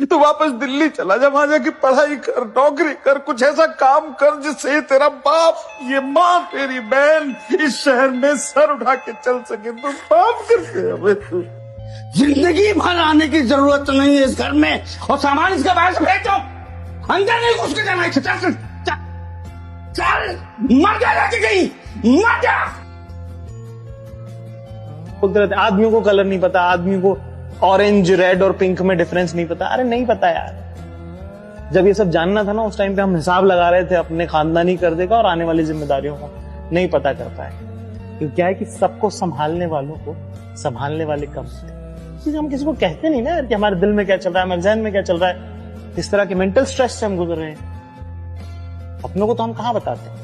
तो वापस दिल्ली चला जा, वहां जाके पढ़ाई कर, नौकरी कर, कुछ ऐसा काम कर जिससे तेरा बाप, ये माँ, तेरी बहन इस शहर में सर उठा के चल सके। तो बाप करके हमें तू जिंदगी भर आने की जरूरत नहीं है इस घर में, और सामान इसके बाहर से फेंक दो, अंदर नहीं घुस के जाना है। चल चल चल चल, मर जा जाके कहीं, मर जा। कुदरत, आदमियों को कलर नहीं पता, आदमियों को ऑरेंज, रेड और पिंक में डिफरेंस नहीं पता। अरे नहीं पता यार, जब ये सब जानना था ना उस टाइम पे हम हिसाब लगा रहे थे अपने खानदानी कर्जे का और आने वाली जिम्मेदारियों का, नहीं पता कर पाए। क्योंकि क्या है कि सबको संभालने वालों को संभालने वाले कम थे। हम किसी को कहते नहीं ना यार कि हमारे दिल में क्या चल रहा है, हमारे जहन में क्या चल रहा है। इस तरह के मेंटल स्ट्रेस से हम गुजर रहे हैं, अपनों को तो हम कहां बताते हैं।